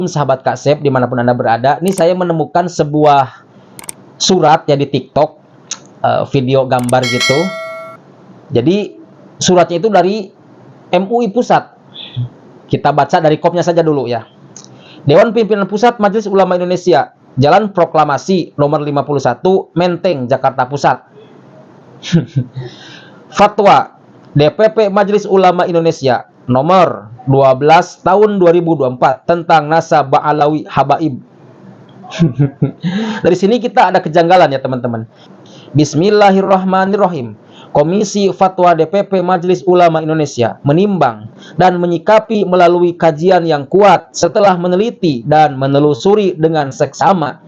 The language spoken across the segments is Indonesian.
Sahabat Kak Sep dimanapun Anda berada, ini saya menemukan sebuah surat ya di TikTok, video gambar gitu. Jadi suratnya itu dari MUI Pusat. Kita baca dari kopnya saja dulu ya. Dewan Pimpinan Pusat Majelis Ulama Indonesia, Jalan Proklamasi nomor 51, Menteng, Jakarta Pusat. Fatwa DPP Majelis Ulama Indonesia nomor 12 tahun 2024 tentang nasab Ba'alawi Habaib. Dari sini kita ada kejanggalan ya teman-teman. Bismillahirrahmanirrahim. Komisi Fatwa DPP Majelis Ulama Indonesia menimbang dan menyikapi melalui kajian yang kuat setelah meneliti dan menelusuri dengan seksama,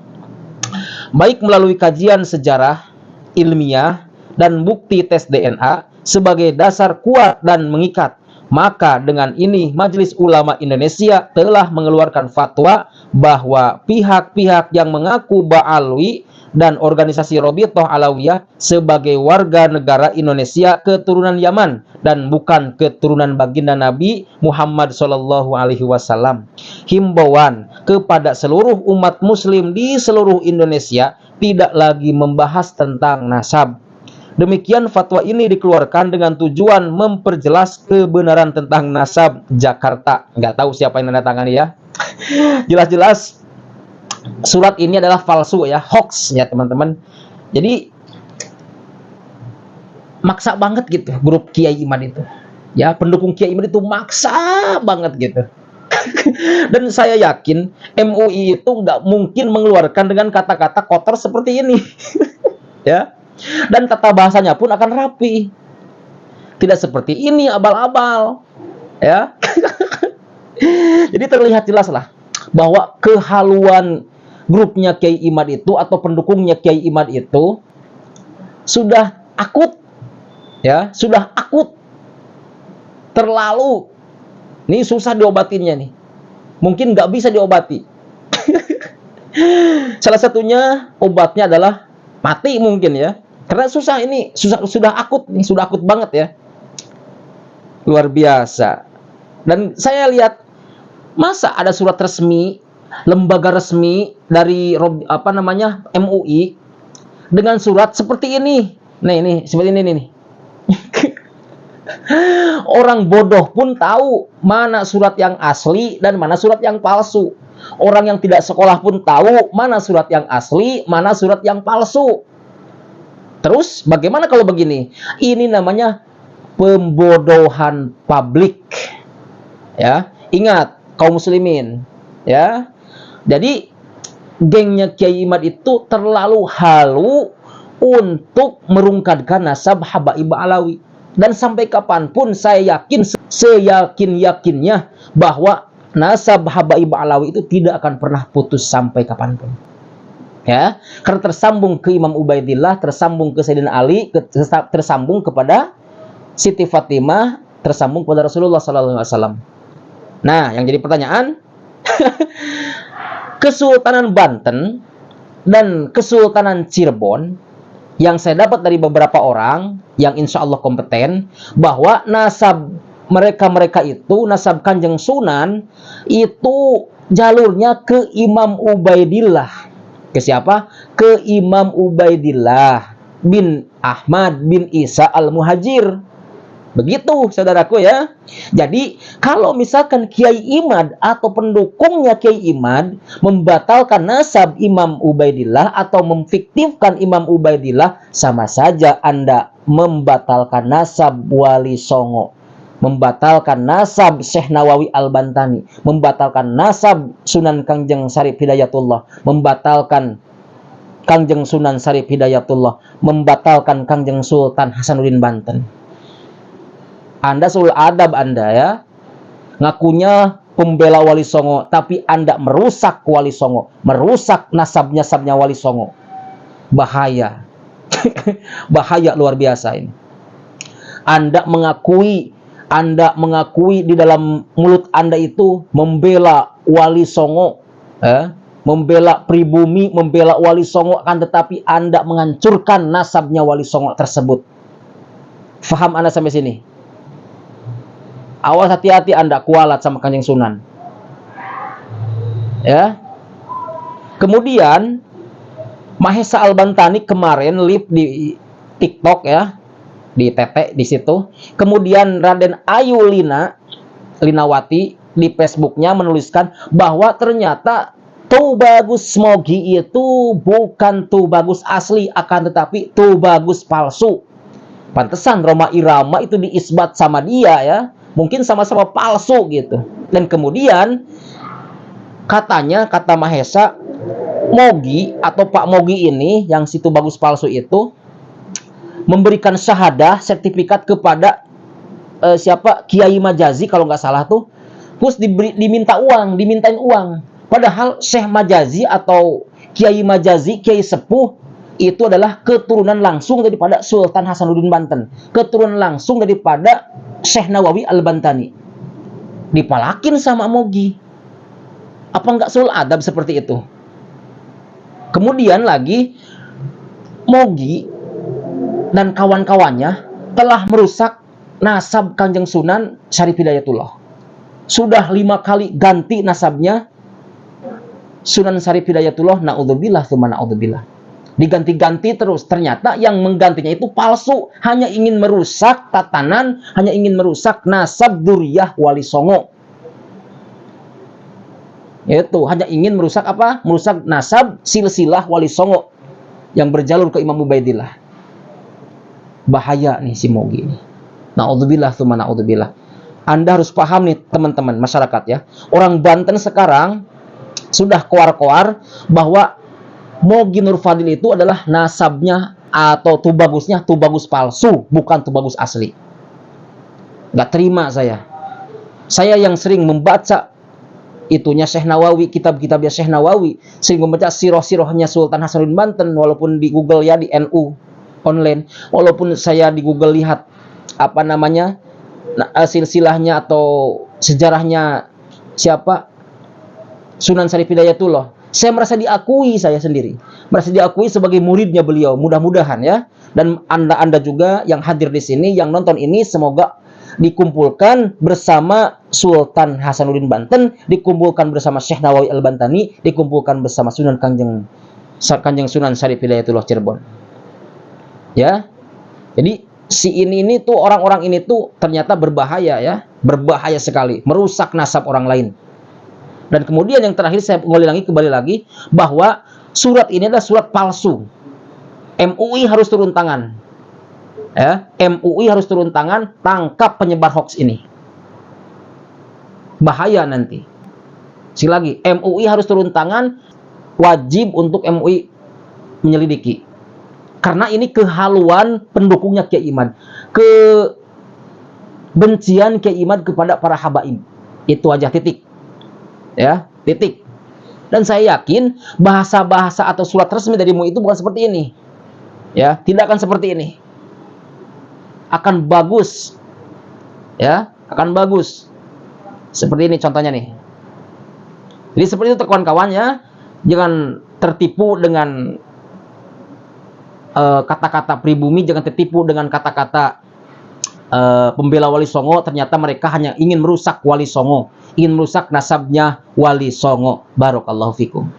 baik melalui kajian sejarah, ilmiah, dan bukti tes DNA sebagai dasar kuat dan mengikat. Maka dengan ini Majelis Ulama Indonesia telah mengeluarkan fatwa bahwa pihak-pihak yang mengaku Ba'alawi dan organisasi Robitoh Alawiyah sebagai warga negara Indonesia keturunan Yaman dan bukan keturunan baginda Nabi Muhammad SAW. Himbauan kepada seluruh umat muslim di seluruh Indonesia tidak lagi membahas tentang nasab. Demikian fatwa ini dikeluarkan dengan tujuan memperjelas kebenaran tentang nasab Jakarta. Nggak tahu siapa yang menandatangani ya. Jelas-jelas surat ini adalah palsu ya, hoax ya teman-teman. Jadi maksa banget gitu grup Kiai Imad itu. Ya, pendukung Kiai Imad itu maksa banget gitu. Dan saya yakin MUI itu nggak mungkin mengeluarkan dengan kata-kata kotor seperti ini. Ya. Dan tata bahasanya pun akan rapi. Tidak seperti ini abal-abal. Ya. Jadi terlihat jelas lah bahwa kehaluan grupnya Kiai Imad itu atau pendukungnya Kiai Imad itu sudah akut. Ya, sudah akut. Terlalu. Ini susah diobatinnya nih. Mungkin nggak bisa diobati. Salah satunya obatnya adalah mati mungkin ya. Karena susah ini, sudah akut nih, sudah akut banget ya. Luar biasa. Dan saya lihat masa ada surat resmi, lembaga resmi dari MUI dengan surat seperti ini. Nah, ini seperti ini nih. Orang bodoh pun tahu mana surat yang asli dan mana surat yang palsu. Orang yang tidak sekolah pun tahu mana surat yang asli, mana surat yang palsu. Terus bagaimana kalau begini? Ini namanya pembodohan publik. Ya, ingat kaum muslimin, ya. Jadi gengnya Kiai Imad itu terlalu halu untuk merungkadkan nasab Habaib Ba'alawi. Dan sampai kapanpun saya yakin, seyakin-yakinnya bahwa nasab Habaib Ba'alawi itu tidak akan pernah putus sampai kapanpun. Ya, karena tersambung ke Imam Ubaidillah, tersambung ke Sayyidina Ali, tersambung kepada Siti Fatimah, tersambung kepada Rasulullah SAW. Nah, yang jadi pertanyaan, Kesultanan Banten dan Kesultanan Cirebon yang saya dapat dari beberapa orang yang insya Allah kompeten, bahwa nasab mereka itu, nasab Kanjeng Sunan itu jalurnya ke Imam Ubaidillah. Ke siapa? Ke Imam Ubaidillah bin Ahmad bin Isa al-Muhajir. Begitu saudaraku ya. Jadi kalau misalkan Kiai Imad atau pendukungnya Kiai Imad membatalkan nasab Imam Ubaidillah atau memfiktifkan Imam Ubaidillah, sama saja Anda membatalkan nasab Wali Songo, membatalkan nasab Syekh Nawawi Al-Bantani, membatalkan nasab Sunan Kangjeng Sarip Hidayatullah, membatalkan Kangjeng Sunan Sarip Hidayatullah, membatalkan Kangjeng Sultan Hasanuddin Banten. Anda sul adab Anda ya. Ngakunya pembela Wali Songo, tapi Anda merusak Wali Songo, merusak nasab-nasabnya Wali Songo. Bahaya. Bahaya luar biasa ini. Anda mengakui di dalam mulut Anda itu membela Wali Songo, membela pribumi, membela Wali Songo, akan tetapi Anda menghancurkan nasabnya Wali Songo tersebut. Faham Anda sampai sini? Awas hati-hati Anda kualat sama Kanjeng Sunan. Ya. Kemudian Mahesa Al-Bantani kemarin live di TikTok ya, di TT di situ. Kemudian Raden Ayu Linawati di Facebooknya menuliskan bahwa ternyata Tubagus Mogi itu bukan Tubagus asli, akan tetapi Tubagus palsu. Pantesan Rhoma Irama itu diisbat sama dia ya, mungkin sama-sama palsu gitu. Dan kemudian katanya, kata Mahesa, Mogi atau Pak Mogi ini yang si Tubagus palsu itu memberikan syahadah sertifikat kepada siapa, Kiai Majazi kalau nggak salah tuh, terus dimintain uang. Padahal Syekh Majazi atau Kiai Majazi, Kiai Sepuh itu adalah keturunan langsung daripada Sultan Hasanuddin Banten, keturunan langsung daripada Syekh Nawawi Al-Bantani. Dipalakin sama Mogi. Apa nggak sul adab seperti itu? Kemudian lagi Mogi dan kawan-kawannya telah merusak nasab Kanjeng Sunan Syarif Hidayatullah. Sudah 5 kali ganti nasabnya Sunan Syarif Hidayatullah, naudzubillah tsumma naudzubillah. Diganti-ganti terus. Ternyata yang menggantinya itu palsu, hanya ingin merusak tatanan, hanya ingin merusak nasab Duriyah Wali Songo. Itu hanya ingin merusak apa? Merusak nasab silsilah Wali Songo yang berjalur ke Imam Ubaidillah. Bahaya nih si Mogi ini. Naudzubillah tsumma naudzubillah. Anda harus paham nih teman-teman masyarakat ya. Orang Banten sekarang sudah koar-koar bahwa Mogi Nur Fadil itu adalah nasabnya atau Tubagusnya Tubagus palsu, bukan Tubagus asli. Gak terima saya. Saya yang sering membaca itunya Syekh Nawawi, kitab-kitabnya Syekh Nawawi, sering membaca sirah-sirahnya Sultan Hasanuddin Banten, walaupun di Google ya, di NU online, walaupun saya di Google lihat apa namanya silsilahnya atau sejarahnya siapa, Sunan Syarif Hidayatullah, saya merasa diakui, saya sendiri merasa diakui sebagai muridnya beliau. Mudah-mudahan ya, dan anda juga yang hadir di sini, yang nonton ini, semoga dikumpulkan bersama Sultan Hasanuddin Banten, dikumpulkan bersama Syekh Nawawi Al-Bantani, dikumpulkan bersama Sunan Kanjeng Sunan Syarif Hidayatullah Cirebon. Ya, jadi si ini tuh, orang-orang ini tuh ternyata berbahaya ya, berbahaya sekali, merusak nasab orang lain. Dan kemudian yang terakhir saya kembali lagi bahwa surat ini adalah surat palsu. MUI harus turun tangan. Ya, MUI harus turun tangan, tangkap penyebar hoax ini. Bahaya nanti. Sekali lagi, MUI harus turun tangan, wajib untuk MUI menyelidiki. Karena ini kehaluan pendukungnya Kiai Imad, kebencian Kiai Imad kepada para habaib. Itu aja, titik. Ya, titik. Dan saya yakin bahasa-bahasa atau surat resmi dari MUI itu bukan seperti ini. Ya, tidak akan seperti ini. Akan bagus. Ya, akan bagus. Seperti ini contohnya nih. Jadi seperti itu kawan-kawan ya. Jangan tertipu dengan kata-kata pribumi, jangan tertipu dengan kata-kata pembela Wali Songo. Ternyata mereka hanya ingin merusak Wali Songo, ingin merusak nasabnya Wali Songo. Barakallahu fikum.